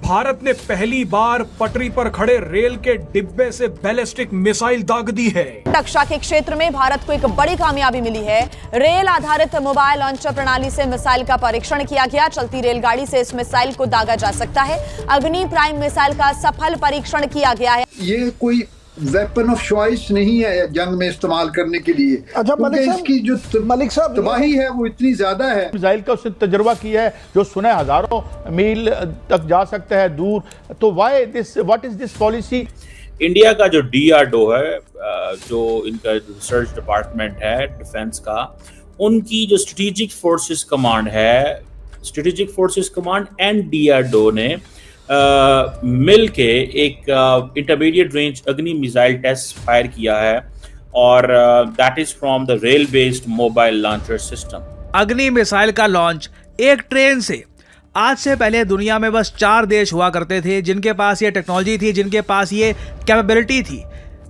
भारत ने पहली बार पटरी पर खड़े रेल के डिब्बे से बैलिस्टिक मिसाइल दाग दी है। रक्षा के क्षेत्र में भारत को एक बड़ी कामयाबी मिली है। रेल आधारित मोबाइल लॉन्चर प्रणाली से मिसाइल का परीक्षण किया गया। चलती रेलगाड़ी से इस मिसाइल को दागा जा सकता है। अग्नि प्राइम मिसाइल का सफल परीक्षण किया गया है। ये कोई वेपन ऑफ चॉइस नहीं है जंग में इस्तेमाल करने के लिए। अच्छा इसकी जो मलिक साहब तबाही है वो इतनी ज्यादा है। मिसाइल का उसने तजुर्बा किया है जो सुना है हजारों मील तक जा सकता है दूर। तो what is this policy? India का जो DRDO है, जो इनका रिसर्च डिपार्टमेंट है डिफेंस का, उनकी जो स्ट्रेटेजिक फोर्सेस कमांड है, strategic forces command and DRDO ने मिल के एक इंटरमीडिएट रेंज अग्नि मिसाइल टेस्ट फायर किया है और that is from the rail based mobile launcher system. अग्नि मिसाइल का लॉन्च एक ट्रेन से। आज से पहले दुनिया में बस 4 देश हुआ करते थे जिनके पास ये टेक्नोलॉजी थी, जिनके पास ये कैपेबिलिटी थी।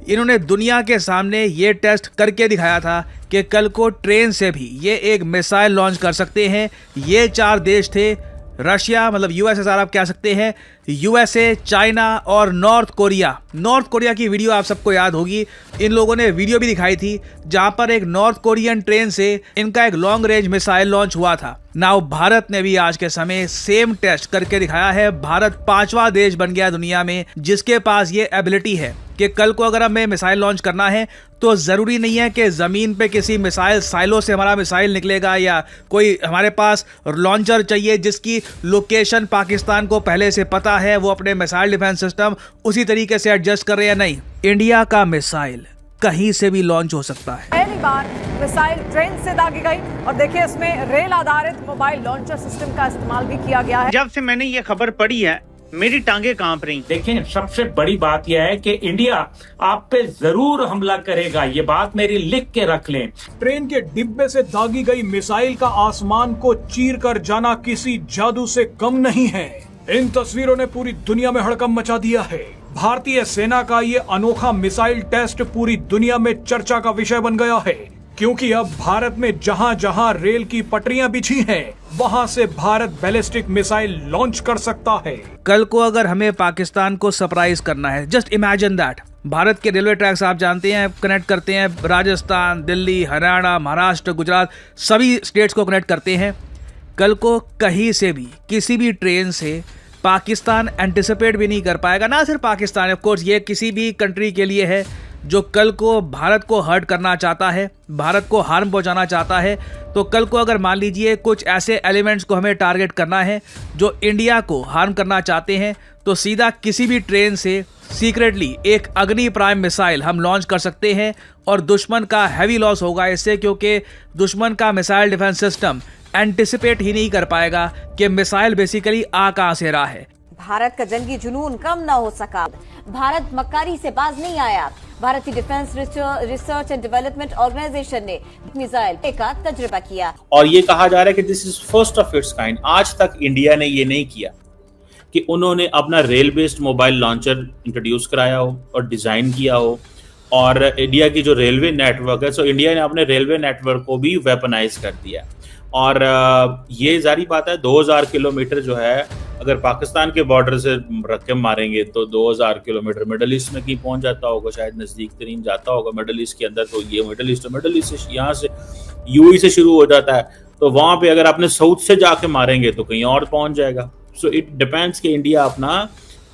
इन्होंने दुनिया के सामने ये टेस्ट करके दिखाया था कि कल को ट्रेन से भी ये एक मिसाइल लॉन्च कर सकते हैं। ये 4 देश थे, रशिया मतलब यूएसएसआर आप कह सकते हैं, यूएसए, चाइना और नॉर्थ कोरिया। नॉर्थ कोरिया की वीडियो आप सबको याद होगी, इन लोगों ने वीडियो भी दिखाई थी जहां पर एक नॉर्थ कोरियन ट्रेन से इनका एक लॉन्ग रेंज मिसाइल लॉन्च हुआ था। नाउ भारत ने भी आज के समय सेम टेस्ट करके दिखाया है। भारत 5वां देश बन गया दुनिया में जिसके पास ये एबिलिटी है कि कल को अगर हमें मिसाइल लॉन्च करना है तो ज़रूरी नहीं है कि ज़मीन पे किसी मिसाइल साइलो से हमारा मिसाइल निकलेगा या कोई हमारे पास लॉन्चर चाहिए जिसकी लोकेशन पाकिस्तान को पहले से पता है, वो अपने मिसाइल डिफेंस सिस्टम उसी तरीके से एडजस्ट कर रहे हैं। नहीं, इंडिया का मिसाइल कहीं से भी लॉन्च हो सकता है। पहली बार मिसाइल ट्रेन से दागी गई और देखिए इसमें रेल आधारित मोबाइल लॉन्चर सिस्टम का इस्तेमाल भी किया गया है। जब से मैंने ये खबर पढ़ी है मेरी टांगे कांप रही। देखें, सबसे बड़ी बात यह है कि इंडिया आप पे जरूर हमला करेगा, ये बात मेरी लिख के रख लें। ट्रेन के डिब्बे से दागी गई मिसाइल का आसमान को चीर कर जाना किसी जादू से कम नहीं है। इन तस्वीरों ने पूरी दुनिया में हड़कंप मचा दिया है। भारतीय सेना का ये अनोखा मिसाइल टेस्ट पूरी दुनिया में चर्चा का विषय बन गया है, क्योंकि अब भारत में जहां जहां रेल की पटरियां बिछी हैं, वहां से भारत बैलिस्टिक मिसाइल लॉन्च कर सकता है। कल को अगर हमें पाकिस्तान को सरप्राइज करना है, जस्ट इमेजिन दैट। भारत के रेलवे ट्रैक्स आप जानते हैं कनेक्ट करते हैं राजस्थान, दिल्ली, हरियाणा, महाराष्ट्र, गुजरात, सभी स्टेट्स को कनेक्ट करते हैं। कल को कहीं से भी किसी भी ट्रेन से पाकिस्तान एंटिसिपेट भी नहीं कर पाएगा। ना सिर्फ पाकिस्तान, ऑफ कोर्स ये किसी भी कंट्री के लिए है जो कल को भारत को हर्ट करना चाहता है, भारत को हार्म पहुंचाना चाहता है। तो कल को अगर मान लीजिए कुछ ऐसे एलिमेंट्स को हमें टारगेट करना है जो इंडिया को हार्म करना चाहते हैं, तो सीधा किसी भी ट्रेन से सीक्रेटली एक अग्नि प्राइम मिसाइल हम लॉन्च कर सकते हैं और दुश्मन का हैवी लॉस होगा इससे, क्योंकि दुश्मन का मिसाइल डिफेंस सिस्टम एंटिसिपेट ही नहीं कर पाएगा कि मिसाइल बेसिकली आ कहां से रहा है। भारत का जंगी जुनून कम न हो सका। भारत मक्कारी से बाज नहीं आया। भारतीय defence research and development organisation ने मिसाइल का तजुर्बा किया और ये कहा जा रहा है कि this is first of its kind. आज तक इंडिया ने ये नहीं किया कि उन्होंने अपना rail based mobile launcher introduce कराया हो और डिजाइन किया हो। और इंडिया की जो रेलवे नेटवर्क है, सो इंडिया ने अपने रेलवे नेटवर्क को भी वेपनाइज कर दिया। और ये जारी बात है 2000 किलोमीटर जो है अगर पाकिस्तान के बॉर्डर से रख के मारेंगे तो 2000 किलोमीटर मिडल ईस्ट में कहीं पहुंच जाता होगा, शायद नज़दीक तरीन जाता होगा मिडल ईस्ट के अंदर। तो ये मिडल ईस्ट से यहाँ से यूएई से शुरू हो जाता है, तो वहाँ पे अगर आपने साउथ से जाके मारेंगे तो कहीं और पहुंच जाएगा। सो इट डिपेंड्स कि इंडिया अपना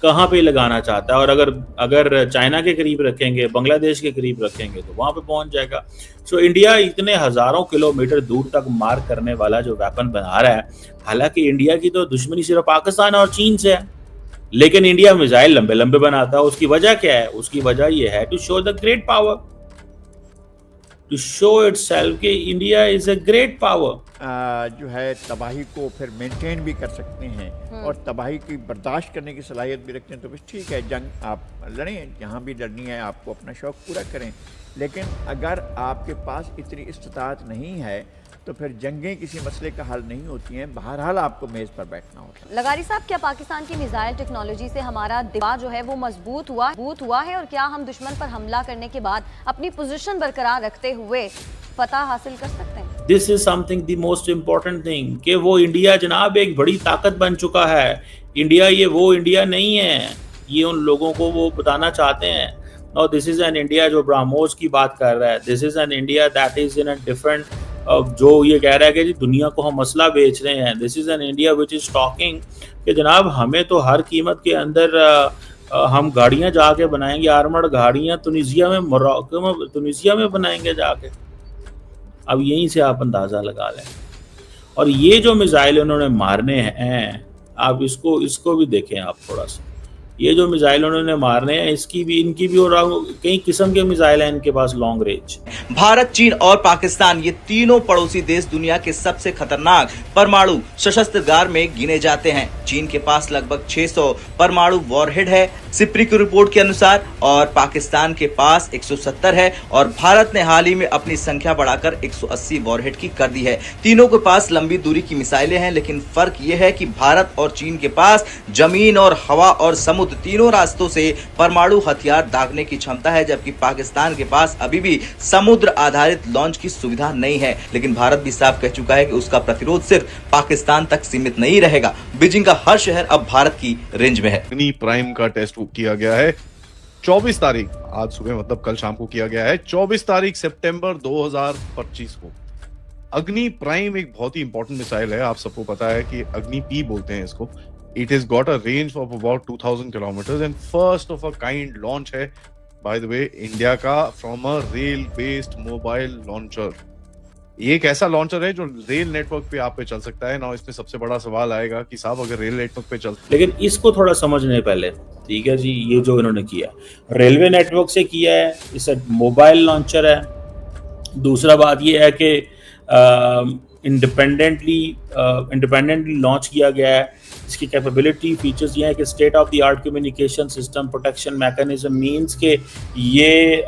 कहाँ पे लगाना चाहता है। और अगर चाइना के करीब रखेंगे, बांग्लादेश के करीब रखेंगे तो वहां पे पहुंच जाएगा। सो इंडिया इतने हजारों किलोमीटर दूर तक मार करने वाला जो वेपन बना रहा है, हालांकि इंडिया की तो दुश्मनी सिर्फ पाकिस्तान और चीन से है, लेकिन इंडिया मिसाइल लंबे लंबे बनाता है। उसकी वजह क्या है? उसकी वजह यह है to show the great power, to show itself कि India is a great power. जो है तबाही को फिर मेंटेन भी कर सकते हैं और तबाही की बर्दाश्त करने की सलाहियत भी रखते हैं। तो बस ठीक है, जंग आप लड़ें, जहाँ भी लड़नी है आपको अपना शौक़ पूरा करें, लेकिन अगर आपके पास इतनी इस्तात नहीं है तो फिर जंगें किसी मसले का हल नहीं होती हैं। बहरहाल आपको मेज़ पर बैठना होता है। लगारी साहब, क्या पाकिस्तान की मिसाइल टेक्नोलॉजी से हमारा दिफा जो है वो मजबूत हुआ है और क्या हम दुश्मन पर हमला करने के बाद अपनी पोजीशन बरकरार रखते हुए फतह हासिल कर सकते हैं? This is something the most important thing कि वो इंडिया जनाब एक बड़ी ताकत बन चुका है। इंडिया ये वो इंडिया नहीं है, ये उन लोगों को वो बताना चाहते हैं। Now this is an India जो ब्राह्मोस की बात कर रहा है, this is an India that is in a different, जो ये कह रहा है कि जी दुनिया को हम मसला बेच रहे हैं। This is an India which is talking कि जनाब हमें तो हर कीमत के अंदर हम गाड़ियां जाके बनाएंगे, आर्मर्ड गाड़ियां तुनिसिया में, मोरक्को में, तुनिसिया में बनाएंगे जाके। अब यहीं से आप अंदाज़ा लगा लें। और ये जो मिसाइल उन्होंने मारने हैं, आप इसको भी देखें आप थोड़ा सा, ये जो मिसाइल उन्होंने मारने हैं इनकी भी और कई किस्म के मिसाइल हैं इनके पास लॉन्ग रेंज। भारत, चीन और पाकिस्तान ये तीनों पड़ोसी देश दुनिया के सबसे खतरनाक परमाणु शस्त्रागार में गिने जाते हैं। चीन के पास लगभग 600 परमाणु वॉरहेड है सिप्री की रिपोर्ट के अनुसार, और पाकिस्तान के पास 170 है, और भारत ने हाल ही में अपनी संख्या बढ़ाकर 180 वॉरहेड की कर दी है। तीनों के पास लंबी दूरी की मिसाइलें हैं, लेकिन फर्क यह है कि भारत और चीन के पास जमीन और हवा और समुद्र तीनों रास्तों से परमाणु हथियार दागने की क्षमता है, जबकि पाकिस्तान के पास अभी भी समुद्र आधारित लॉन्च की सुविधा नहीं है। लेकिन भारत भी साफ कह चुका है कि उसका प्रतिरोध सिर्फ पाकिस्तान तक सीमित नहीं रहेगा। बीजिंग का हर शहर अब भारत की रेंज में है। अग्नि प्राइम का टेस्ट किया गया है 24 तारीख, आज सुबह मतलब कल शाम को किया गया है, 24 तारीख सितंबर 2025 को। अग्नि प्राइम एक बहुत ही इंपॉर्टेंट मिसाइल है। आप सबको पता है कि अग्नि पी बोलते हैं इसको। It has got a range of about 2000 kilometre and first of a kind launch है बाय द वे इंडिया का from a rail based mobile launcher. ये एक ऐसा लॉन्चर है जो रेल नेटवर्क पे आप पे चल सकता है ना। इसमें सबसे बड़ा सवाल आएगा कि साहब अगर रेल नेटवर्क पे चल, लेकिन इसको थोड़ा समझने पहले, ठीक है जी, ये जो इन्होंने किया रेलवे नेटवर्क से किया है, इसे मोबाइल लॉन्चर है। दूसरा बात ये है कि इंडिपेंडेंटली लॉन्च किया गया है। इसकी कैपेबिलिटी फीचर्स ये है कि state of the art communication system protection mechanism means के ये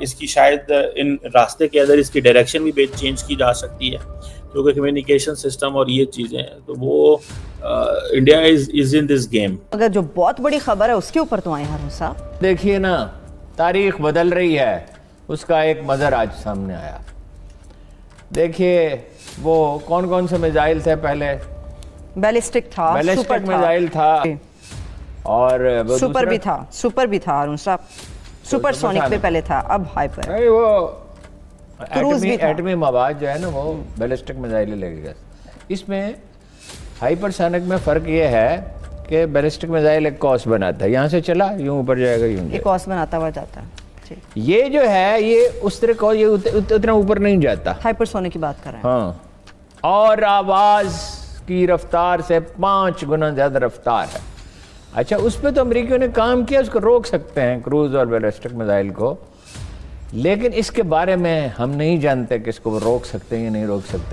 इसकी शायद इन रास्ते के अंदर इसकी डायरेक्शन भी चेंज की जा सकती है, क्योंकि कम्युनिकेशन सिस्टम और ये चीज़ें हैं, तो वो India is in this game. अगर जो बहुत बड़ी खबर है उसके ऊपर तो आए हारून साहब। देखिए ना, तारीख बदल रही है, उसका एक मज़र आज सामने आया। देखिए वो कौन कौन से मिसाइल थे पहले? बैलिस्टिक था, बैलिस्टिक मिसाइल था, और सुपर भी था हारून साहब। सुपरसोनिक पे पहले था, अब हाइपर। नहीं, वो एटमी मवाद जो है ना, वो बैलिस्टिक मिसाइल लगेगा। इसमें हाइपरसोनिक में फ़र्क ये है कि बैलिस्टिक मिसाइल एक कॉस बनाता है, यहाँ से चला यूँ ऊपर जाएगा, यूँ एक कॉस बनाता हुआ जाता है। ये जो है ये उस तरह को ये उतना ऊपर नहीं जाता। हाइपरसोनिक की बात कर रहे हैं। हाँ, और आवाज़ की रफ्तार से 5 गुना ज़्यादा रफ्तार है। अच्छा, उस पर तो अमेरिकियों ने काम किया, उसको रोक सकते हैं क्रूज और बैलिस्टिक मिसाइल को, लेकिन इसके बारे में हम नहीं जानते कि इसको रोक सकते हैं या नहीं रोक सकते।